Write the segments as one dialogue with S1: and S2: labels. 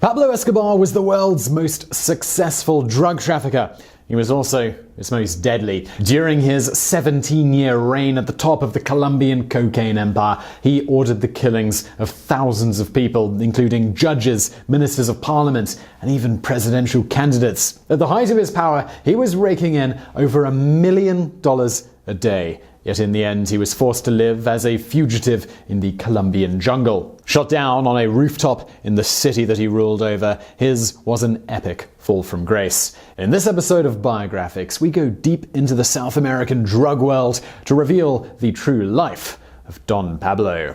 S1: Pablo Escobar was the world's most successful drug trafficker. He was also its most deadly. During his 17-year reign at the top of the Colombian cocaine empire, he ordered the killings of thousands of people, including judges, ministers of parliament, and even presidential candidates. At the height of his power, he was raking in over $1 million a day. Yet in the end, he was forced to live as a fugitive in the Colombian jungle. Shot down on a rooftop in the city that he ruled over, his was an epic fall from grace. In this episode of Biographics, we go deep into the South American drug world to reveal the true life of Don Pablo.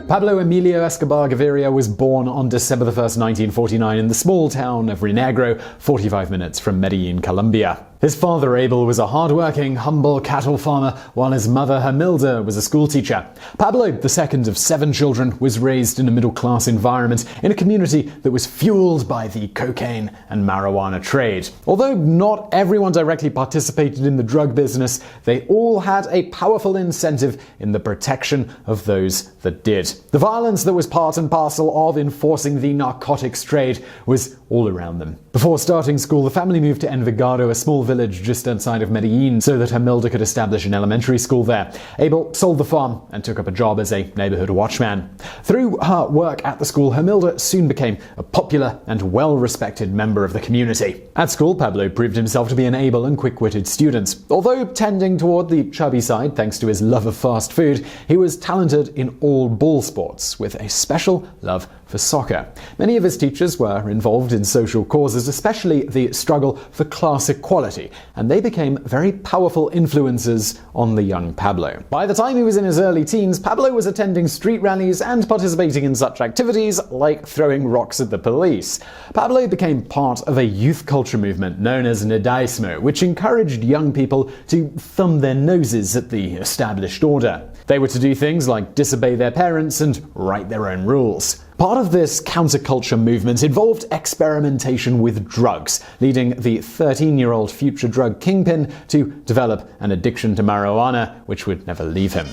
S1: Pablo Emilio Escobar Gaviria was born on December 1, 1949 in the small town of Rinegro, 45 minutes from Medellin, Colombia. His father, Abel, was a hard-working, humble cattle farmer, while his mother, Hermilda, was a schoolteacher. Pablo, the second of 7 children, was raised in a middle-class environment in a community that was fueled by the cocaine and marijuana trade. Although not everyone directly participated in the drug business, they all had a powerful incentive in the protection of those that did. The violence that was part and parcel of enforcing the narcotics trade was all around them. Before starting school, the family moved to Envigado, a small village just outside of Medellin, so that Hermilda could establish an elementary school there. Abel sold the farm and took up a job as a neighborhood watchman. Through her work at the school, Hermilda soon became a popular and well-respected member of the community. At school, Pablo proved himself to be an able and quick-witted student. Although tending toward the chubby side thanks to his love of fast food, he was talented in all ball sports, with a special love for soccer. Many of his teachers were involved in social causes, especially the struggle for class equality, and they became very powerful influences on the young Pablo. By the time he was in his early teens, Pablo was attending street rallies and participating in such activities like throwing rocks at the police. Pablo became part of a youth culture movement known as Nadaismo, which encouraged young people to thumb their noses at the established order. They were to do things like disobey their parents and write their own rules. Part of this counterculture movement involved experimentation with drugs, leading the 13-year-old future drug kingpin to develop an addiction to marijuana, which would never leave him.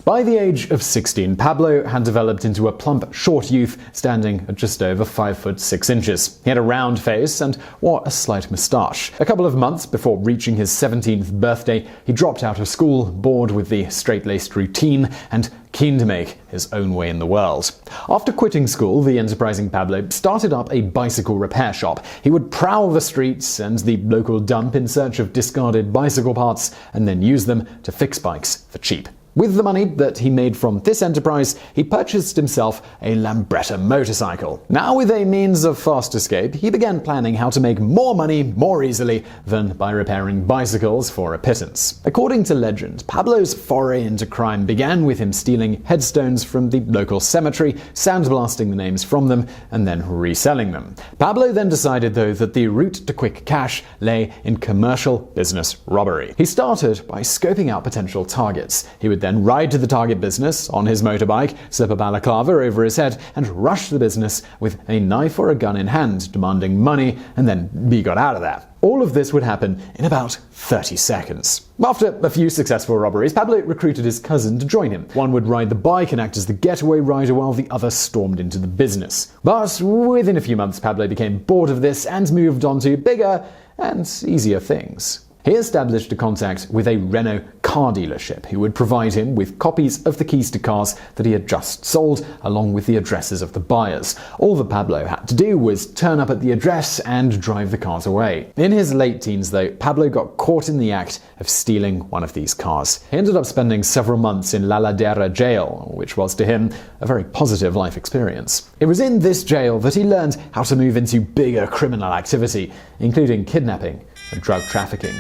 S1: By the age of 16, Pablo had developed into a plump, short youth, standing at just over 5'6". He had a round face and wore a slight moustache. A couple of months before reaching his 17th birthday, he dropped out of school, bored with the straight-laced routine and keen to make his own way in the world. After quitting school, the enterprising Pablo started up a bicycle repair shop. He would prowl the streets and the local dump in search of discarded bicycle parts and then use them to fix bikes for cheap. With the money that he made from this enterprise, he purchased himself a Lambretta motorcycle. Now with a means of fast escape, he began planning how to make more money more easily than by repairing bicycles for a pittance. According to legend, Pablo's foray into crime began with him stealing headstones from the local cemetery, sandblasting the names from them, and then reselling them. Pablo then decided, though, that the route to quick cash lay in commercial business robbery. He started by scoping out potential targets. He would then ride to the target business on his motorbike, slip a balaclava over his head, and rush the business with a knife or a gun in hand, demanding money, and then be got out of there. All of this would happen in about 30 seconds. After a few successful robberies, Pablo recruited his cousin to join him. One would ride the bike and act as the getaway rider while the other stormed into the business. But within a few months, Pablo became bored of this and moved on to bigger and easier things. He established a contact with a Renault car dealership who would provide him with copies of the keys to cars that he had just sold, along with the addresses of the buyers. All that Pablo had to do was turn up at the address and drive the cars away. In his late teens, though, Pablo got caught in the act of stealing one of these cars. He ended up spending several months in La Ladera jail, which was to him a very positive life experience. It was in this jail that he learned how to move into bigger criminal activity, including kidnapping and drug trafficking.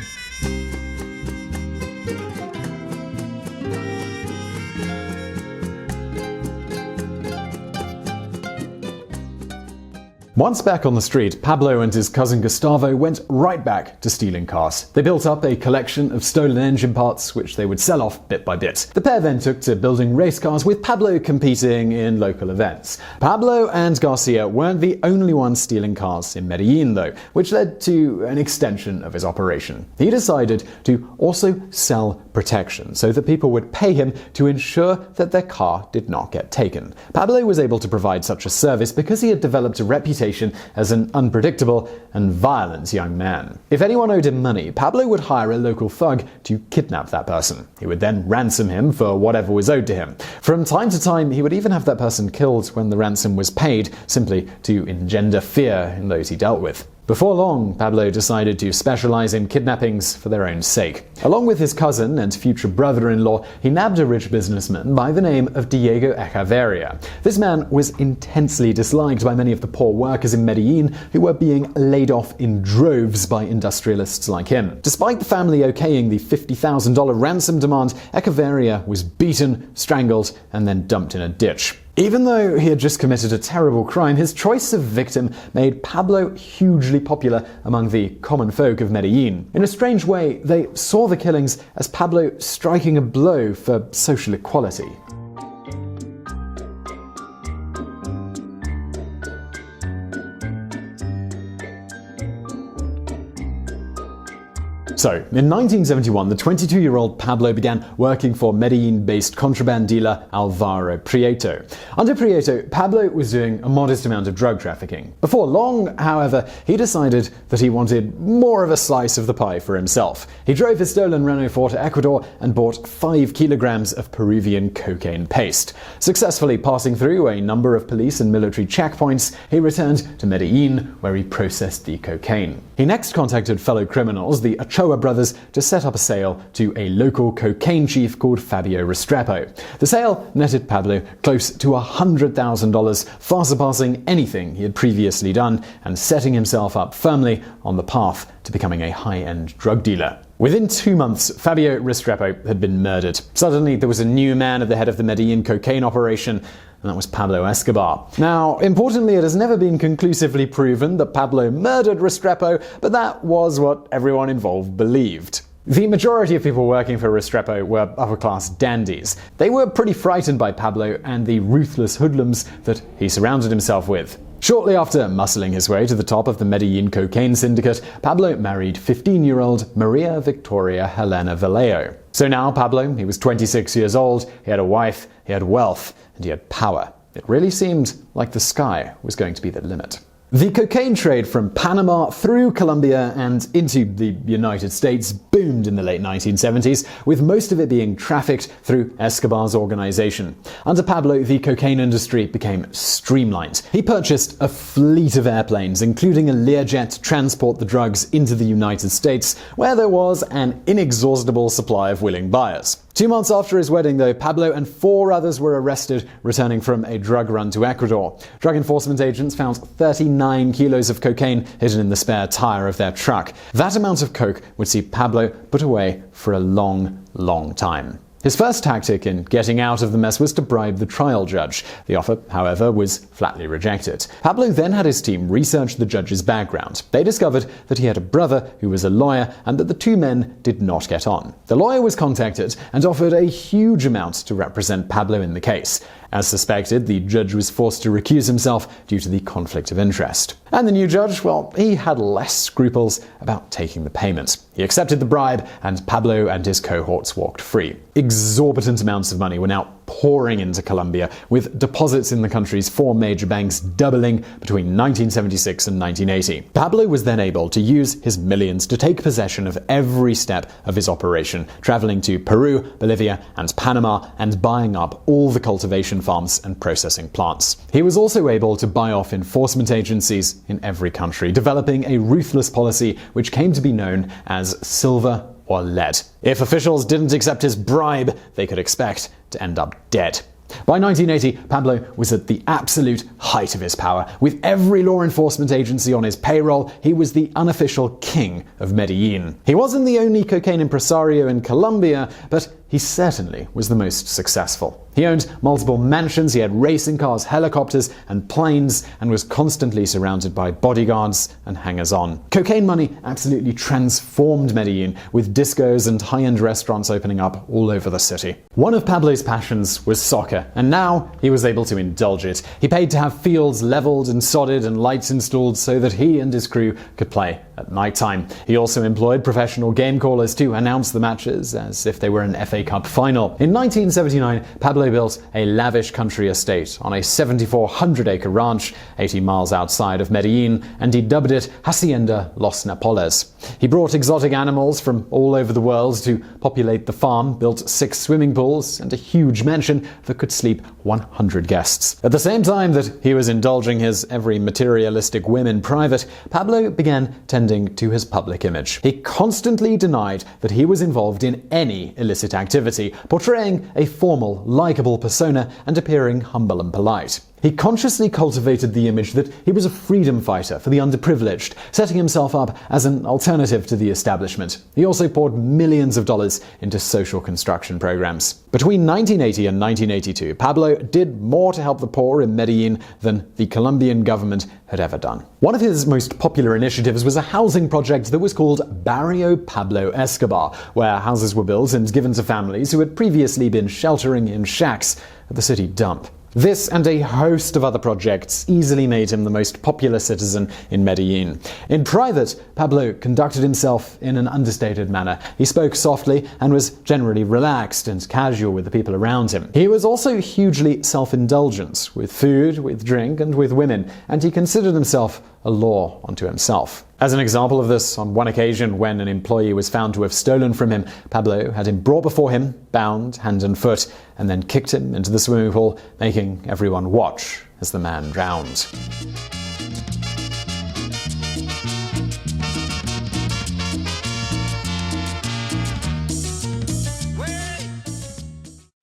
S1: Once back on the street, Pablo and his cousin Gustavo went right back to stealing cars. They built up a collection of stolen engine parts, which they would sell off bit by bit. The pair then took to building race cars, with Pablo competing in local events. Pablo and Garcia weren't the only ones stealing cars in Medellin, though, which led to an extension of his operation. He decided to also sell protection, so that people would pay him to ensure that their car did not get taken. Pablo was able to provide such a service because he had developed a reputation as an unpredictable and violent young man. If anyone owed him money, Pablo would hire a local thug to kidnap that person. He would then ransom him for whatever was owed to him. From time to time, he would even have that person killed when the ransom was paid, simply to engender fear in those he dealt with. Before long, Pablo decided to specialize in kidnappings for their own sake. Along with his cousin and future brother-in-law, he nabbed a rich businessman by the name of Diego Echeverria. This man was intensely disliked by many of the poor workers in Medellin who were being laid off in droves by industrialists like him. Despite the family okaying the $50,000 ransom demand, Echeverria was beaten, strangled, and then dumped in a ditch. Even though he had just committed a terrible crime, his choice of victim made Pablo hugely popular among the common folk of Medellin. In a strange way, they saw the killings as Pablo striking a blow for social equality. So, in 1971, the 22-year-old Pablo began working for Medellin-based contraband dealer Alvaro Prieto. Under Prieto, Pablo was doing a modest amount of drug trafficking. Before long, however, he decided that he wanted more of a slice of the pie for himself. He drove his stolen Renault 4 to Ecuador and bought 5 kilograms of Peruvian cocaine paste. Successfully passing through a number of police and military checkpoints, he returned to Medellin, where he processed the cocaine. He next contacted fellow criminals, the Ochoa brothers, to set up a sale to a local cocaine chief called Fabio Restrepo. The sale netted Pablo close to $100,000, far surpassing anything he had previously done and setting himself up firmly on the path to becoming a high-end drug dealer. Within 2 months, Fabio Restrepo had been murdered. Suddenly, there was a new man at the head of the Medellin cocaine operation, and that was Pablo Escobar. Now, importantly, it has never been conclusively proven that Pablo murdered Restrepo, but that was what everyone involved believed. The majority of people working for Restrepo were upper-class dandies. They were pretty frightened by Pablo and the ruthless hoodlums that he surrounded himself with. Shortly after muscling his way to the top of the Medellin cocaine syndicate, Pablo married 15-year-old Maria Victoria Helena Vallejo. So now Pablo, he was 26 years old, he had a wife, he had wealth, and he had power. It really seemed like the sky was going to be the limit. The cocaine trade from Panama through Colombia and into the United States boomed in the late 1970s, with most of it being trafficked through Escobar's organization. Under Pablo, the cocaine industry became streamlined. He purchased a fleet of airplanes, including a Learjet, to transport the drugs into the United States, where there was an inexhaustible supply of willing buyers. 2 months after his wedding, though, Pablo and 4 others were arrested, returning from a drug run to Ecuador. Drug enforcement agents found 39 kilos of cocaine hidden in the spare tire of their truck. That amount of coke would see Pablo put away for a long, long time. His first tactic in getting out of the mess was to bribe the trial judge. The offer, however, was flatly rejected. Pablo then had his team research the judge's background. They discovered that he had a brother who was a lawyer and that the 2 men did not get on. The lawyer was contacted and offered a huge amount to represent Pablo in the case. As suspected, the judge was forced to recuse himself due to the conflict of interest. And the new judge, well, he had less scruples about taking the payment. He accepted the bribe, and Pablo and his cohorts walked free. Exorbitant amounts of money were now pouring into Colombia, with deposits in the country's 4 major banks doubling between 1976 and 1980. Pablo was then able to use his millions to take possession of every step of his operation, traveling to Peru, Bolivia, and Panama, and buying up all the cultivation farms and processing plants. He was also able to buy off enforcement agencies in every country, developing a ruthless policy which came to be known as silver or lead. If officials didn't accept his bribe, they could expect to end up dead. By 1980, Pablo was at the absolute height of his power. With every law enforcement agency on his payroll, he was the unofficial king of Medellin. He wasn't the only cocaine impresario in Colombia, but he he certainly was the most successful. He owned multiple mansions, he had racing cars, helicopters, and planes, and was constantly surrounded by bodyguards and hangers-on. Cocaine money absolutely transformed Medellin, with discos and high-end restaurants opening up all over the city. One of Pablo's passions was soccer, and now he was able to indulge it. He paid to have fields leveled and sodded and lights installed so that he and his crew could play at night time. He also employed professional game callers to announce the matches as if they were an FA Cup final. In 1979, Pablo built a lavish country estate on a 7,400-acre ranch 80 miles outside of Medellin, and he dubbed it Hacienda Los Napoles. He brought exotic animals from all over the world to populate the farm, built 6 swimming pools, and a huge mansion that could sleep 100 guests. At the same time that he was indulging his every materialistic whim in private, Pablo began tending to his public image. He constantly denied that he was involved in any illicit activity, portraying a formal, likable persona and appearing humble and polite. He consciously cultivated the image that he was a freedom fighter for the underprivileged, setting himself up as an alternative to the establishment. He also poured millions of dollars into social construction programs. Between 1980 and 1982, Pablo did more to help the poor in Medellin than the Colombian government had ever done. One of his most popular initiatives was a housing project that was called Barrio Pablo Escobar, where houses were built and given to families who had previously been sheltering in shacks at the city dump. This and a host of other projects easily made him the most popular citizen in Medellin. In private, Pablo conducted himself in an understated manner. He spoke softly and was generally relaxed and casual with the people around him. He was also hugely self-indulgent, with food, with drink, and with women, and he considered himself a law unto himself. As an example of this, on one occasion when an employee was found to have stolen from him, Pablo had him brought before him, bound hand and foot, and then kicked him into the swimming pool, making everyone watch as the man drowned.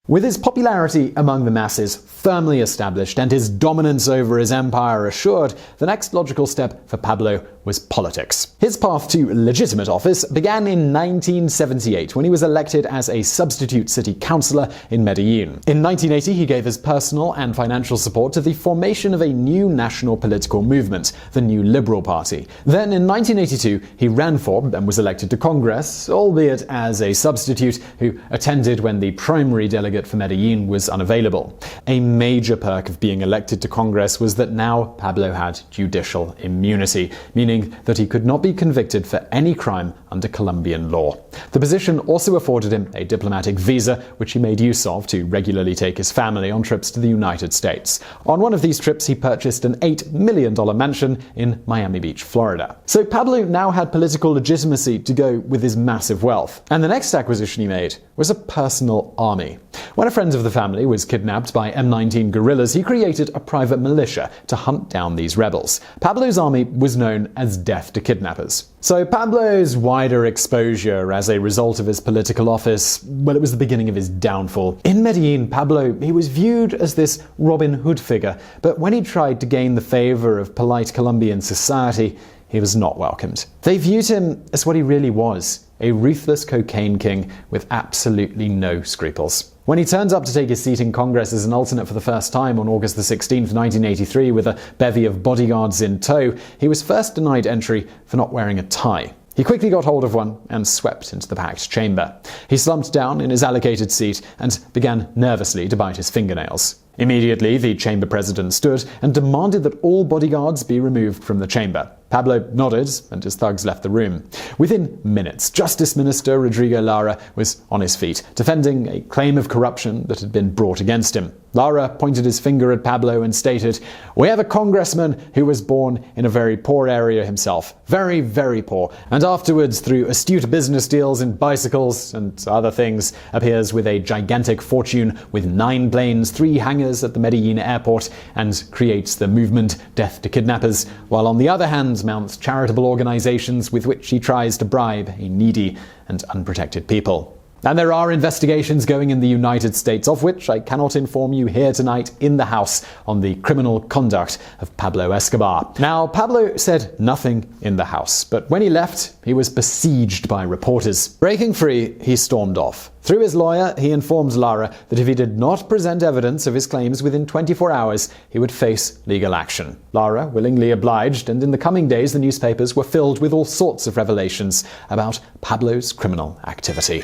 S1: With his popularity among the masses firmly established and his dominance over his empire assured, the next logical step for Pablo was politics. His path to legitimate office began in 1978 when he was elected as a substitute city councillor in Medellin. In 1980, he gave his personal and financial support to the formation of a new national political movement, the New Liberal Party. Then in 1982, he ran for and was elected to Congress, albeit as a substitute who attended when the primary delegate for Medellin was unavailable. A major perk of being elected to Congress was that now Pablo had judicial immunity, meaning that he could not be convicted for any crime under Colombian law. The position also afforded him a diplomatic visa, which he made use of to regularly take his family on trips to the United States. On one of these trips, he purchased an $8 million mansion in Miami Beach, Florida. So Pablo now had political legitimacy to go with his massive wealth. And the next acquisition he made was a personal army. When a friend of the family was kidnapped by M19 guerrillas, he created a private militia to hunt down these rebels. Pablo's army was known as Death to Kidnappers. So Pablo's wider exposure as a result of his political office, well, it was the beginning of his downfall. In Medellin, Pablo, he was viewed as this Robin Hood figure, but when he tried to gain the favor of polite Colombian society, he was not welcomed. They viewed him as what he really was, a ruthless cocaine king with absolutely no scruples. When he turned up to take his seat in Congress as an alternate for the first time on August 16, 1983, with a bevy of bodyguards in tow, he was first denied entry for not wearing a tie. He quickly got hold of one and swept into the packed chamber. He slumped down in his allocated seat and began nervously to bite his fingernails. Immediately, the chamber president stood and demanded that all bodyguards be removed from the chamber. Pablo nodded, and his thugs left the room. Within minutes, Justice Minister Rodrigo Lara was on his feet, defending a claim of corruption that had been brought against him. Lara pointed his finger at Pablo and stated, "We have a congressman who was born in a very poor area himself. Very, very poor. And afterwards, through astute business deals in bicycles and other things, appears with a gigantic fortune with 9 planes, 3 hangars at the Medellin airport, and creates the movement Death to Kidnappers, while on the other hand mounts charitable organizations with which he tries to bribe a needy and unprotected people." And there are investigations going in the United States, of which I cannot inform you here tonight in the House, on the criminal conduct of Pablo Escobar. Now, Pablo said nothing in the House, but when he left, he was besieged by reporters. Breaking free, he stormed off. Through his lawyer, he informed Lara that if he did not present evidence of his claims within 24 hours, he would face legal action. Lara willingly obliged, and in the coming days the newspapers were filled with all sorts of revelations about Pablo's criminal activity.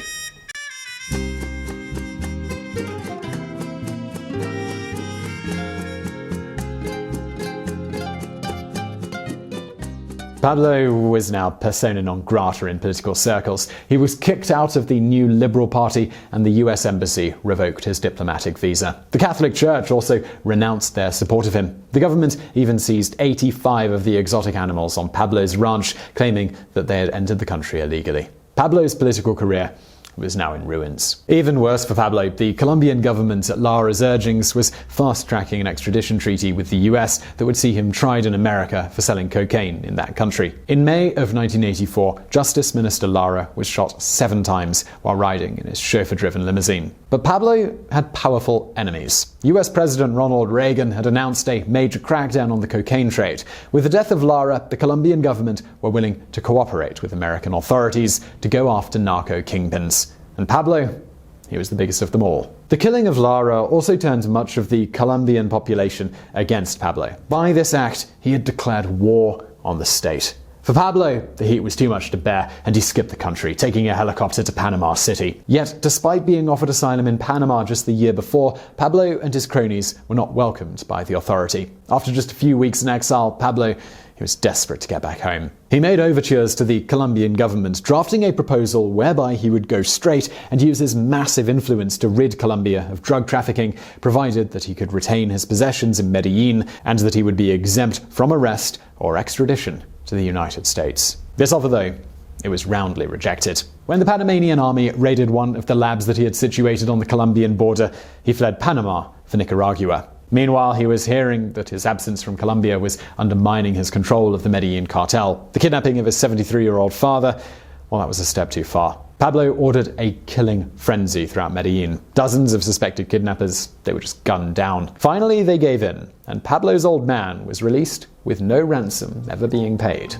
S1: Pablo was now persona non grata in political circles. He was kicked out of the new Liberal Party, and the US Embassy revoked his diplomatic visa. The Catholic Church also renounced their support of him. The government even seized 85 of the exotic animals on Pablo's ranch, claiming that they had entered the country illegally. Pablo's political career was now in ruins. Even worse for Pablo, the Colombian government, at Lara's urgings, was fast-tracking an extradition treaty with the US that would see him tried in America for selling cocaine in that country. In May of 1984, Justice Minister Lara was shot 7 times while riding in his chauffeur-driven limousine. But Pablo had powerful enemies. US President Ronald Reagan had announced a major crackdown on the cocaine trade. With the death of Lara, the Colombian government were willing to cooperate with American authorities to go after narco kingpins. And Pablo, he was the biggest of them all. The killing of Lara also turned much of the Colombian population against Pablo. By this act, he had declared war on the state. For Pablo, the heat was too much to bear, and he skipped the country, taking a helicopter to Panama City. Yet, despite being offered asylum in Panama just the year before, Pablo and his cronies were not welcomed by the authority. After just a few weeks in exile, Pablo, he was desperate to get back home. He made overtures to the Colombian government, drafting a proposal whereby he would go straight and use his massive influence to rid Colombia of drug trafficking, provided that he could retain his possessions in Medellin and that he would be exempt from arrest or extradition to the United States. This offer, though, it was roundly rejected. When the Panamanian army raided one of the labs that he had situated on the Colombian border, he fled Panama for Nicaragua. Meanwhile, he was hearing that his absence from Colombia was undermining his control of the Medellin cartel. The kidnapping of his 73-year-old father, well, that was a step too far. Pablo ordered a killing frenzy throughout Medellin. Dozens of suspected kidnappers, they were just gunned down. Finally, they gave in, and Pablo's old man was released with no ransom ever being paid.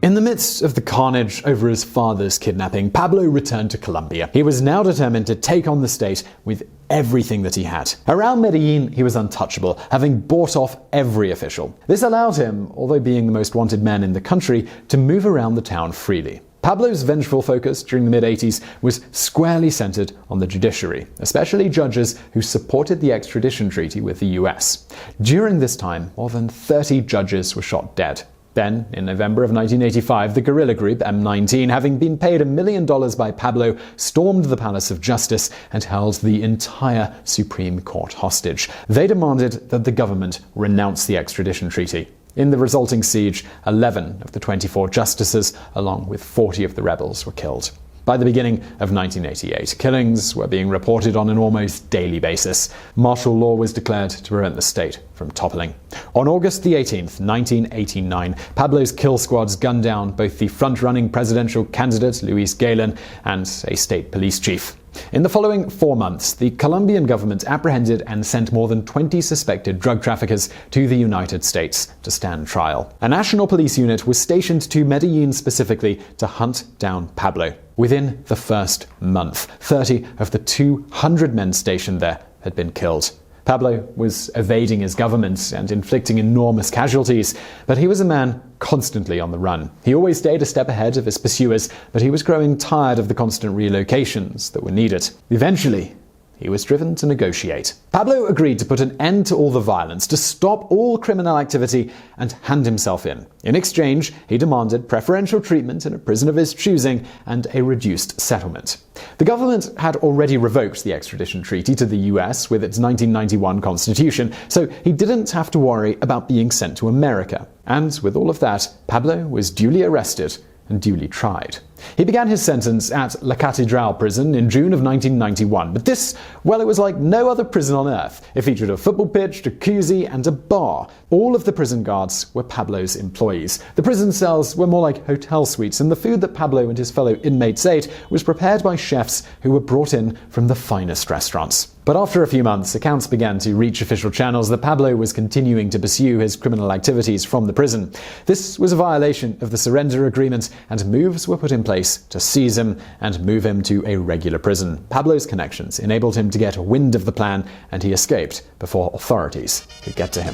S1: In the midst of the carnage over his father's kidnapping, Pablo returned to Colombia. He was now determined to take on the state with everything that he had. Around Medellin, he was untouchable, having bought off every official. This allowed him, although being the most wanted man in the country, to move around the town freely. Pablo's vengeful focus during the mid-80s was squarely centered on the judiciary, especially judges who supported the extradition treaty with the US. During this time, more than 30 judges were shot dead. Then, in November of 1985, the guerrilla group M19, having been paid $1 million by Pablo, stormed the Palace of Justice and held the entire Supreme Court hostage. They demanded that the government renounce the extradition treaty. In the resulting siege, 11 of the 24 justices, along with 40 of the rebels, were killed. By the beginning of 1988, killings were being reported on an almost daily basis. Martial law was declared to prevent the state from toppling. On August the 18th, 1989, Pablo's kill squads gunned down both the front-running presidential candidate, Luis Galen, and a state police chief. In the following 4 months, the Colombian government apprehended and sent more than 20 suspected drug traffickers to the United States to stand trial. A national police unit was stationed to Medellin specifically to hunt down Pablo. Within the first month, 30 of the 200 men stationed there had been killed. Pablo was evading his government and inflicting enormous casualties, but he was a man constantly on the run. He always stayed a step ahead of his pursuers, but he was growing tired of the constant relocations that were needed. Eventually, he was driven to negotiate. Pablo agreed to put an end to all the violence, to stop all criminal activity, and hand himself in. In exchange, he demanded preferential treatment in a prison of his choosing and a reduced settlement. The government had already revoked the extradition treaty to the US with its 1991 constitution, so he didn't have to worry about being sent to America. And with all of that, Pablo was duly arrested and duly tried. He began his sentence at La Catedral prison in June of 1991, but this, well, it was like no other prison on earth. It featured a football pitch, jacuzzi, and a bar. All of the prison guards were Pablo's employees. The prison cells were more like hotel suites, and the food that Pablo and his fellow inmates ate was prepared by chefs who were brought in from the finest restaurants. But after a few months, accounts began to reach official channels that Pablo was continuing to pursue his criminal activities from the prison. This was a violation of the surrender agreement, and moves were put in place to seize him and move him to a regular prison. Pablo's connections enabled him to get wind of the plan, and he escaped before authorities could get to him.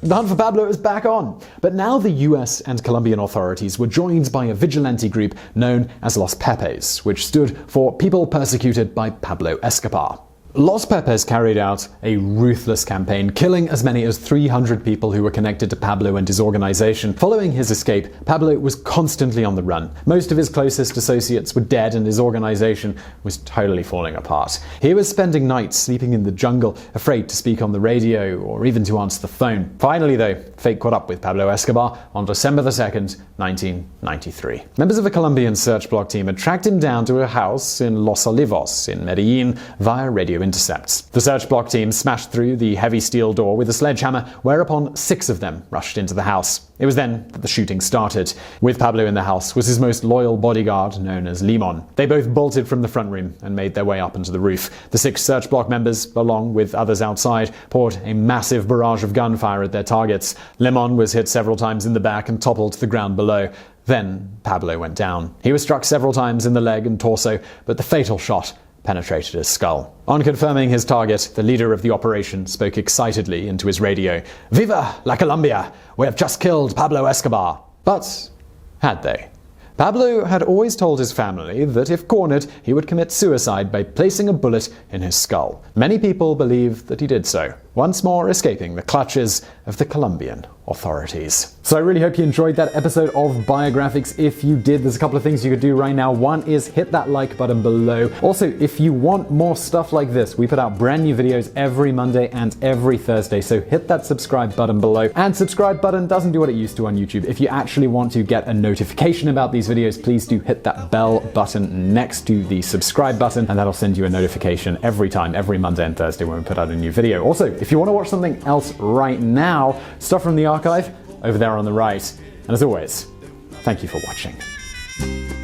S1: The hunt for Pablo is back on, but now the US and Colombian authorities were joined by a vigilante group known as Los Pepes, which stood for People Persecuted by Pablo Escobar. Los Pepes carried out a ruthless campaign, killing as many as 300 people who were connected to Pablo and his organization. Following his escape, Pablo was constantly on the run. Most of his closest associates were dead, and his organization was totally falling apart. He was spending nights sleeping in the jungle, afraid to speak on the radio or even to answer the phone. Finally, though, fate caught up with Pablo Escobar on December 2nd, 1993. Members of a Colombian search block team had tracked him down to a house in Los Olivos in Medellin via radio intercepts. The search block team smashed through the heavy steel door with a sledgehammer, whereupon 6 of them rushed into the house. It was then that the shooting started. With Pablo in the house was his most loyal bodyguard, known as Limon. They both bolted from the front room and made their way up onto the roof. The 6 search block members, along with others outside, poured a massive barrage of gunfire at their targets. Limon was hit several times in the back and toppled to the ground below. Then Pablo went down. He was struck several times in the leg and torso, but the fatal shot penetrated his skull. On confirming his target, the leader of the operation spoke excitedly into his radio. "Viva la Colombia! We have just killed Pablo Escobar." But had they? Pablo had always told his family that if cornered, he would commit suicide by placing a bullet in his skull. Many people believe that he did so, once more escaping the clutches of the Colombian authorities. So I really hope you enjoyed that episode of Biographics. If you did, there's a couple of things you could do right now. One is hit that like button below. Also, if you want more stuff like this, we put out brand new videos every Monday and every Thursday, so hit that subscribe button below. And subscribe button doesn't do what it used to on YouTube. If you actually want to get a notification about these videos, please do hit that bell button next to the subscribe button, and that'll send you a notification every time, every Monday and Thursday when we put out a new video. Also, if you want to watch something else right now, stuff from the archive over there on the right. And as always, thank you for watching.